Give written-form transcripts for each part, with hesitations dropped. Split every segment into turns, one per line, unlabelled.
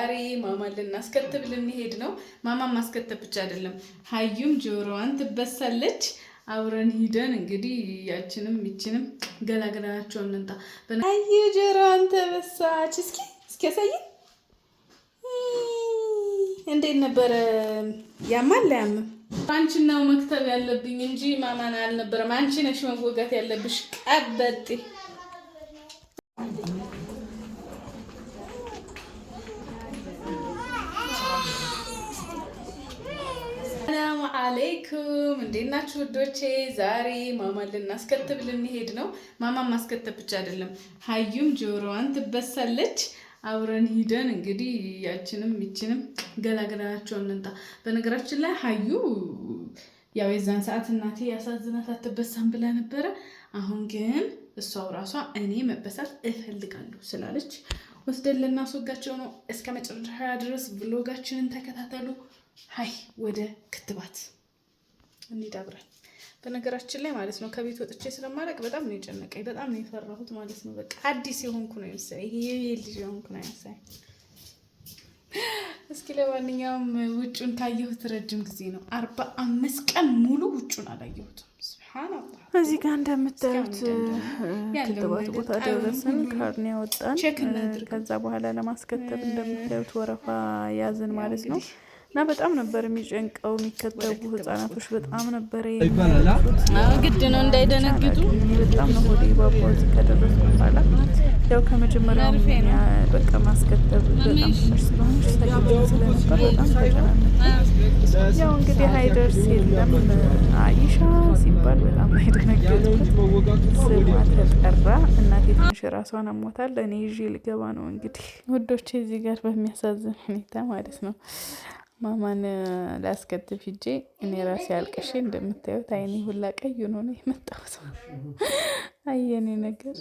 ዛሬ ማማን ልናስከትብ ልንሄድ ነው። ማማን ማስከተብ ብቻ አይደለም፣ ሀዩም ጆሮዋን ትበሳለች። አብረን ሂደን እንግዲህ ያችንም ይችንም ገላገላናቸው እንንጣ። ሀዩ ጆሮዋን ተበሳች። እስኪ ያሳይ። እንዴት ነበረ? ያማል ያምም? አንቺን ነው መክተብ ያለብኝ እንጂ ማማን አልነበረም። አንቺ ነሽ መወጋት ያለብሽ ቀበጤ። ሰላም አለይኩም፣ እንዴት ናችሁ ውዶቼ? ዛሬ ማማን ልናስከትብ ልንሄድ ነው። ማማን ማስከተብ ብቻ አይደለም፣ ሀዩም ጆሮዋን ትበሳለች። አብረን ሂደን እንግዲህ ያችንም ይችንም ገላገላናቸው እንንጣ። በነገራችን ላይ ሀዩ ያው የዛን ሰዓት እናቴ ያሳዝናት አትበሳም ብላ ነበረ። አሁን ግን እሷው ራሷ እኔ መበሳት እፈልጋለሁ ስላለች ወስደን ልናስወጋቸው ነው። እስከ መጨረሻ ድረስ ብሎጋችንን ተከታተሉ። ሀይ ወደ ክትባት እንሂድ አብረን። በነገራችን ላይ ማለት ነው ከቤት ወጥቼ ስለማለቅ በጣም ነው የጨነቀኝ፣ በጣም ነው የፈራሁት ማለት ነው። በቃ አዲስ የሆንኩ ነው የመሰለኝ፣ ይሄ ልጅ የሆንኩ ነው የመሰለኝ። እስኪ ለማንኛውም ውጩን ካየሁት ረጅም ጊዜ ነው፣ 45 ቀን ሙሉ ውጩን አላየሁትም። ሱብሃንአላህ። እዚህ ጋር እንደምታዩት ክትባት ቦታ ደረስን፣ ካርኔ ያወጣን። ከዛ በኋላ ለማስከተብ እንደምታዩት ወረፋ ያዝን ማለት ነው። እና በጣም ነበር የሚጨንቀው። የሚከተቡ ህጻናቶች በጣም ነበር ግድ ነው እንዳይደነግጡ። በጣም ነው ሆዴ ባባው ከደረሱ በኋላ ያው ከመጀመሪያው በቃ ማስከተብ በጣም ትንሽ ስለሆነች ስለነበር በጣም ተጨናነኩ። ያው እንግዲህ ሀይደርስ የለም አይሻ ሲባል በጣም አይደነገጥኩት። ስሟ ተጠራ። እናቴ ትንሽ ራሷን አሞታል። እኔ ይዤ ልገባ ነው እንግዲህ ውዶቼ። እዚህ ጋር በሚያሳዝን ሁኔታ ማለት ነው ማማን ላስከትብ ሂጄ እኔ ራሴ አልቅሼ እንደምታዩት አይኔ ሁላ ቀይ ሆኖ ነው የመጣሁት። አየኔ ነገር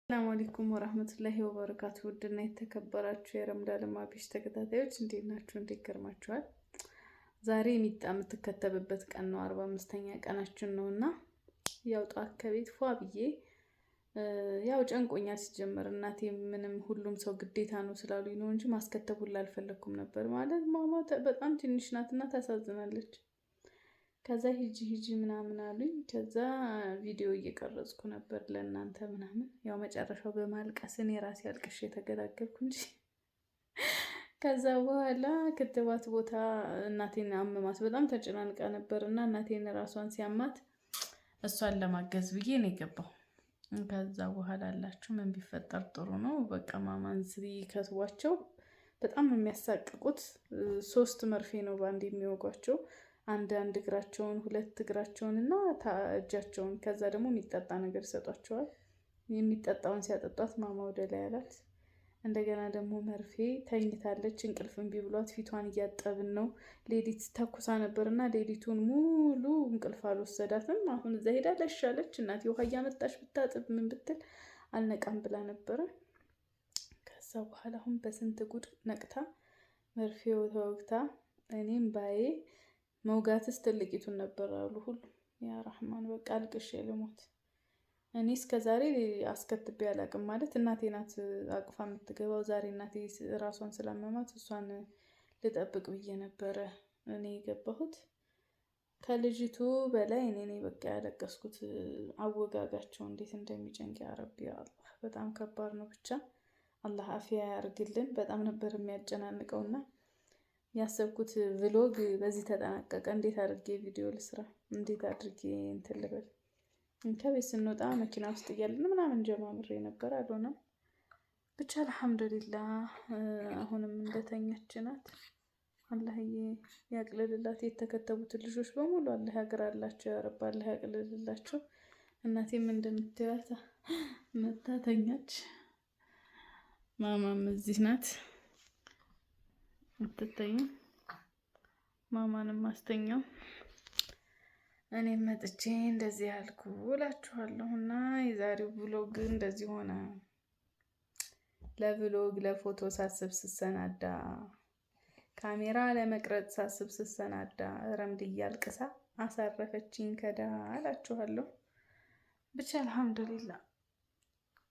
ሰላም አለይኩም ወራህመቱላሂ ወበረካቱ። ውድና የተከበራችሁ የረምዳን ማቢሽ ተከታታዮች እንዴት ናችሁ? እንዴት ከርማችኋል? ዛሬ ሚጣ የምትከተብበት ቀን ነው። 45ኛ ቀናችን ነውና ያው ጧት ከቤት ፏ ብዬ ያው ጨንቆኛል። ሲጀመር እናቴ ምንም ሁሉም ሰው ግዴታ ነው ስላሉኝ ነው እንጂ ማስከተብ ሁላ አልፈለኩም ነበር። ማለት ማማ በጣም ትንሽ ናትና ታሳዝናለች። ከዛ ሂጂ ምናምን አሉኝ። ከዛ ቪዲዮ እየቀረጽኩ ነበር ለእናንተ ምናምን። ያው መጨረሻው በማልቀስ እኔ ራሴ አልቅሼ የተገላገልኩ እንጂ። ከዛ በኋላ ክትባት ቦታ እናቴን አመማት፣ በጣም ተጨናንቃ ነበር እና እናቴን ራሷን ሲያማት እሷን ለማገዝ ብዬ ነው የገባው። ከዛ በኋላ አላችሁ ምን ቢፈጠር ጥሩ ነው። በቃ ማማን ሲከትቧቸው በጣም የሚያሳቅቁት 3 መርፌ ነው በአንድ የሚወጓቸው። አንድ እግራቸውን 2 እግራቸውን እና እጃቸውን። ከዛ ደግሞ የሚጠጣ ነገር ይሰጧቸዋል። የሚጠጣውን ሲያጠጧት ማማ ወደ ላይ አላት። እንደገና ደግሞ መርፌ ተኝታለች። እንቅልፍ እምቢ ብሏት ፊቷን እያጠብን ነው። ሌሊት ተኩሳ ነበርና ሌሊቱን ሙሉ እንቅልፍ አልወሰዳትም። አሁን እዛ ሄዳ ለሻለች። እናቴ ውሃ እያመጣች ብታጥብ ምን ብትል አልነቃም ብላ ነበረ። ከዛ በኋላ አሁን በስንት ጉድ ነቅታ መርፌው ተወግታ እኔም ባዬ መውጋትስ ትልቂቱን ነበር አሉ ሁሉ። ያ ረህማን በቃ አልቅሼ ልሞት። እኔ እስከ ዛሬ አስከትቤ አላቅም። ማለት እናቴ ናት አቅፋ የምትገባው። ዛሬ እናቴ ራሷን ስላመማት እሷን ልጠብቅ ብዬ ነበረ እኔ የገባሁት። ከልጅቱ በላይ እኔ በቃ ያለቀስኩት አወጋጋቸው እንዴት እንደሚጨንቅ። ያ ረቢ አላህ በጣም ከባድ ነው። ብቻ አላህ አፊያ ያርግልን። በጣም ነበር የሚያጨናንቀውና ያሰብኩት ቭሎግ በዚህ ተጠናቀቀ። እንዴት አድርጌ ቪዲዮ ልስራ፣ እንዴት አድርጌ እንትን ልበል። ከቤት ስንወጣ መኪና ውስጥ እያለን ምናምን ጀማምሬ ነበር፣ አልሆነም። ብቻ አልሐምዱሊላህ አሁንም እንደተኛች ናት። አላህዬ ያቅልልላት። የተከተቡትን ልጆች በሙሉ አላህ ያግራላቸው፣ ያረባ አላህ ያቅልልላቸው። እናቴም እንደምትያት መታ ተኛች። ማማም እዚህ ናት አትተኝም። ማማንም አስተኛው። እኔም መጥቼ እንደዚህ ያልኩ እላችኋለሁና የዛሬው ብሎግ እንደዚህ ሆነ። ለብሎግ ለፎቶ ሳስብ ስሰናዳ ካሜራ ለመቅረጽ ሳስብ ስሰናዳ ረምድ እያልቅሳ አሳረፈችኝ ከዳ እላችኋለሁ። ብቻ አልሐምዱሊላህ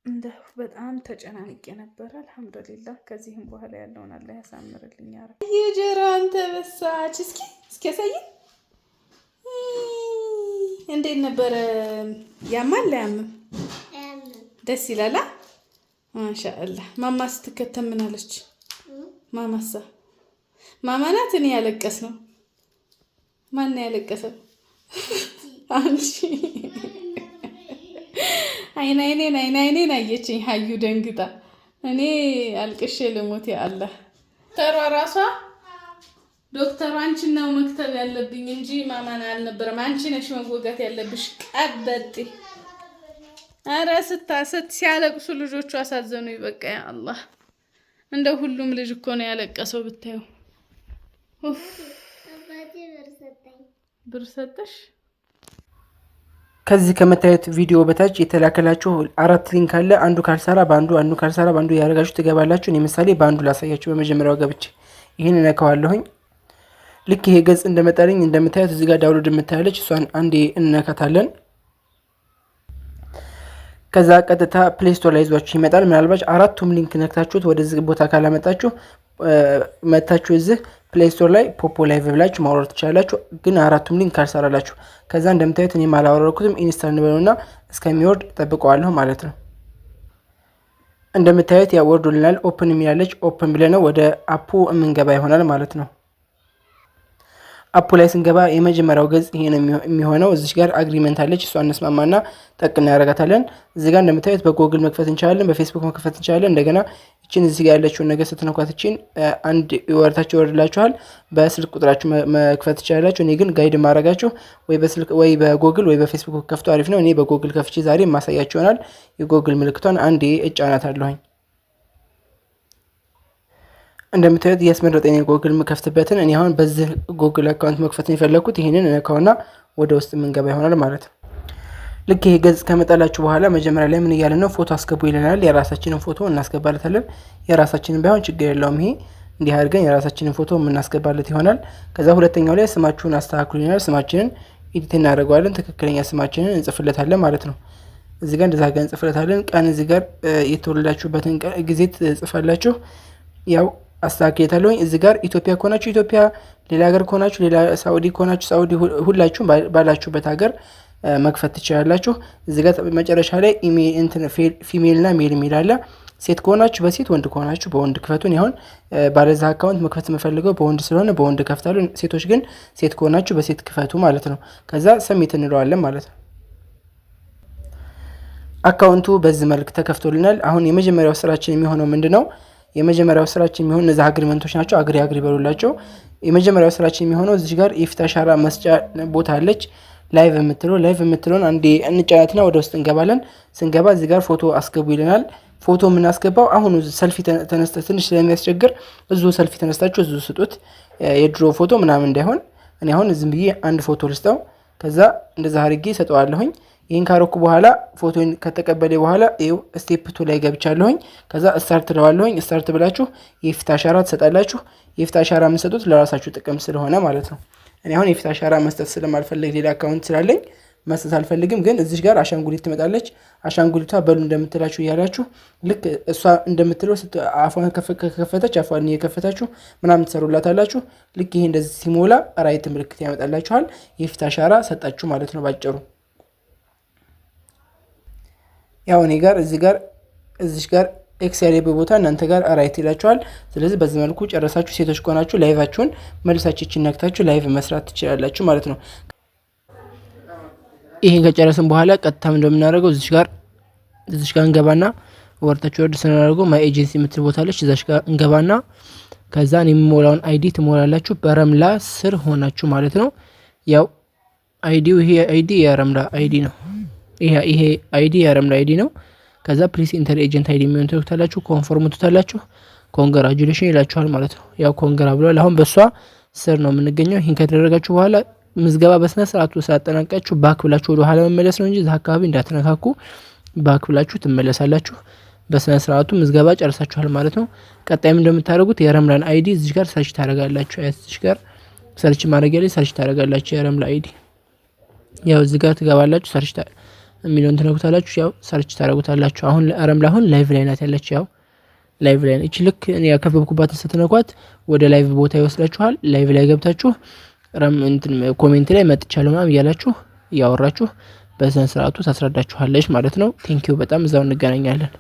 እንደው በጣም ተጨናንቄ ነበር። አልሐምዱሊላህ ከዚህም በኋላ ያለውን አላህ ያሳምርልኝ። አረ የጀራ አንተ በሳች እስኪ ያሳይ። እንዴት ነበረ? ያማል ያምም ደስ ይላል። ማሻአላህ ማማ ስትከተም ምን አለች? ማማሳ ማማ ናት። እኔ ያለቀስ ነው። ማን ያለቀሰው? አንቺ አይኔን አየችኝ ሀዩ ደንግጣ። እኔ አልቅሼ ልሞት። ያአላህ ተሯ ራሷ ዶክተሩ አንቺን ነው መክተብ ያለብኝ እንጂ ማማን አልነበረም። አንቺ ነሽ መወጋት ያለብሽ ቀበጥ። አረ ስታሰት ሲያለቅሱ ልጆቹ አሳዘኑ። ይበቃ ያአላህ። እንደ ሁሉም ልጅ እኮ ነው ያለቀሰው ብታዩ። ብር ሰጠሽ?
ከዚህ ከመታየት ቪዲዮ በታች የተላከላችሁ 4 ሊንክ አለ። አንዱ ካልሰራ በአንዱ ካልሰራ በአንዱ ያደረጋችሁ ትገባላችሁ። እኔ ምሳሌ በአንዱ ላሳያችሁ። በመጀመሪያው ገብቼ ይህን እነካዋለሁኝ። ልክ ይሄ ገጽ እንደመጣልኝ እንደምታዩት እዚህ ጋር ዳውንሎድ የምታያለች እሷን አንዴ እንነካታለን። ከዛ ቀጥታ ፕሌይ ስቶር ላይ ይዟችሁ ይመጣል። ምናልባት 4ቱም ሊንክ ነክታችሁት ወደዚህ ቦታ ካላመጣችሁ መታችሁ እዚህ ፕሌይ ስቶር ላይ ፖፖ ላይቭ ብላችሁ ማውረድ ትችላላችሁ። ግን 4ቱም ሊንክ ካልሰራላችሁ ከዛ እንደምታዩት እኔ አላወረድኩትም። ኢንስታል እንበለውና እስከሚወርድ ጠብቀዋለሁ ማለት ነው። እንደምታዩት ያ ወርዶልናል። ኦፕን የሚላለች ኦፕን ብለነው ወደ አፑ የምንገባ ይሆናል ማለት ነው። አፑ ላይ ስንገባ የመጀመሪያው ገጽ ይሄ ነው የሚሆነው። እዚህ ጋር አግሪመንት አለች። እሷ እንስማማና ጠቅና ያረጋታለን። እዚህ ጋር እንደምታዩት በጎግል መክፈት እንችላለን፣ በፌስቡክ መክፈት እንችላለን። እንደገና እቺን እዚህ ጋር ያለችውን ነገር ስትነኳት እቺን አንድ ወርታችሁ ይወርድላችኋል። በስልክ ቁጥራችሁ መክፈት ትችላላችሁ። እኔ ግን ጋይድ ማረጋችሁ ወይ በስልክ ወይ በጎግል ወይ በፌስቡክ ከፍቶ አሪፍ ነው። እኔ በጎግል ከፍቼ ዛሬ ማሳያችሁ ይሆናል። የጎግል ምልክቷን አንዴ እጫናታለሁኝ። እንደምታዩት እያስመረጠኝ ጎግል መከፍትበትን እኔ አሁን በዚህ ጎግል አካውንት መክፈት ነው የፈለኩት። ይሄንን እነካውና ወደ ውስጥ የምንገባ ይሆናል ማለት ነው። ልክ ይሄ ገጽ ከመጣላችሁ በኋላ መጀመሪያ ላይ ምን እያለ ነው? ፎቶ አስገቡ ይለናል። የራሳችንን ፎቶ እናስገባለታለን። የራሳችንን ባይሆን ችግር የለውም። ይሄ እንዲህ አድርገን የራሳችንን ፎቶ የምናስገባለት ይሆናል። ከዛ ሁለተኛው ላይ ስማችሁን አስተካክሉ ይለናል። ስማችንን ኤዲት እናደርገዋለን። ትክክለኛ ስማችንን እንጽፍለታለን ማለት ነው። እዚህ ጋር እንደዛ ጋር እንጽፍለታለን። ቀን እዚህ ጋር የተወለዳችሁበትን ጊዜ ትጽፋላችሁ። ያው አስተካክለታለሁኝ። እዚህ ጋር ኢትዮጵያ ከሆናችሁ ኢትዮጵያ፣ ሌላ ሀገር ከሆናችሁ ሌላ፣ ሳኡዲ ከሆናችሁ ሳኡዲ፣ ሁላችሁም ባላችሁበት ሀገር መክፈት ትችላላችሁ። እዚህ ጋር መጨረሻ ላይ ኢሜል እንትን ፊሜልና ሜል የሚል አለ። ሴት ከሆናችሁ በሴት ወንድ ከሆናችሁ በወንድ ክፈቱን። ይሁን ባለዛ አካውንት መክፈት የምፈልገው በወንድ ስለሆነ በወንድ ከፍታለሁ። ሴቶች ግን ሴት ከሆናችሁ በሴት ክፈቱ ማለት ነው። ከዛ ሰሚት እንለዋለን ማለት ነው። አካውንቱ በዚህ መልክ ተከፍቶልናል። አሁን የመጀመሪያው ስራችን የሚሆነው ምንድነው? የመጀመሪያው ስራችን የሚሆነው እነዚህ አግሪመንቶች ናቸው። አግሪ በሉላቸው። የመጀመሪያው ስራችን የሚሆነው እዚህ ጋር የፊት አሻራ መስጫ ቦታ አለች። ላይቭ የምትለውን አንዴ እንጫናትና ወደ ውስጥ እንገባለን። ስንገባ እዚህ ጋር ፎቶ አስገቡ ይለናል። ፎቶ የምናስገባው አሁን ሰልፊ ተነስተ ትንሽ ስለሚያስቸግር እዙ ሰልፊ ተነስታችሁ እዙ ስጡት፣ የድሮ ፎቶ ምናምን እንዳይሆን። እኔ አሁን ዝም ብዬ አንድ ፎቶ ልስጠው። ከዛ እንደዛ አድርጌ ሰጠዋለሁኝ። ይህን ካረኩ በኋላ ፎቶን ከተቀበለ በኋላ ይኸው ስቴፕ 2 ላይ ገብቻለሁኝ። ከዛ ስታርት ለዋለሁኝ። ስታርት ብላችሁ የፊት አሻራ ትሰጣላችሁ። የፊት አሻራ የምትሰጡት ለራሳችሁ ጥቅም ስለሆነ ማለት ነው። እኔ አሁን የፊት አሻራ መስጠት ስለማልፈልግ ሌላ አካውንት ስላለኝ መስጠት አልፈልግም። ግን እዚህ ጋር አሻንጉሊት ትመጣለች። አሻንጉሊቷ በሉ እንደምትላችሁ እያላችሁ ልክ እሷ እንደምትለው አፏን ከከፈተች አፏን እየከፈታችሁ ምናምን ትሰሩላታላችሁ። ልክ ይሄ እንደዚህ ሲሞላ ራይት ምልክት ያመጣላችኋል። የፊት አሻራ ሰጣችሁ ማለት ነው ባጭሩ። ያው እኔ ጋር እዚህ ጋር ኤክስ ያለበት ቦታ እናንተ ጋር ራይት ይላችኋል። ስለዚህ በዚህ መልኩ ጨረሳችሁ። ሴቶች ከሆናችሁ ላይቫችሁን መልሳችሁ ነክታችሁ ላይቭ መስራት ትችላላችሁ ማለት ነው። ይሄን ከጨረስን በኋላ ቀጥታም እንደምናደርገው እዚህ ጋር እንገባና ወርታችሁ ወርድ ስናደርገው ማይ ኤጀንሲ የምትል ቦታ አለች። እዛች ጋር እንገባና ከዛ የሚሞላውን አይዲ ትሞላላችሁ። በረምላ ስር ሆናችሁ ማለት ነው። ያው አይዲው ይሄ አይዲ የረምላ አይዲ ነው። ይሄ አይዲ የረምላ አይዲ ነው። ከዛ ፕሊስ ኢንተር ኤጀንት አይዲ የሚሆን ትልኩታላችሁ። ኮንፎርም ትሉታላችሁ። ኮንግራጁሌሽን ይላችኋል ማለት ነው። ያው ኮንግራ ብሏል። አሁን በሷ ስር ነው የምንገኘው። ይህን ከተደረጋችሁ በኋላ ምዝገባ በስነ ስርዓቱ ሳጠናቀቃችሁ ባክ ብላችሁ ወደ ኋላ መመለስ ነው እንጂ እዛ አካባቢ እንዳትነካኩ። ባክ ብላችሁ ትመለሳላችሁ። በስነ ስርዓቱ ምዝገባ ጨርሳችኋል ማለት ነው። ቀጣይም እንደምታደርጉት የረምላን አይዲ እዚህ ጋር ሰርች ታደርጋላችሁ። እዚህ ጋር ሰርች ማድረግ ያለ ሰርች ታደርጋላችሁ። የረምላ አይዲ ያው እዚህ ጋር ትገባላችሁ። ሰርች የሚለውን ትነኩታላችሁ። ያው ሰርች ታደርጉታላችሁ። አሁን ረምላ አሁን ላይቭ ላይ ናት ያለችው። ያው ላይቭ ላይ ነች። ልክ እኔ ያከበብኩባትን ስትነኳት ወደ ላይቭ ቦታ ይወስዳችኋል። ላይቭ ላይ ገብታችሁ ኮሜንት ላይ መጥቻለሁ ምናምን እያላችሁ እያወራችሁ በስነ ስርዓቱ ታስረዳችኋለች ማለት ነው። ቴንኪው በጣም እዛው እንገናኛለን።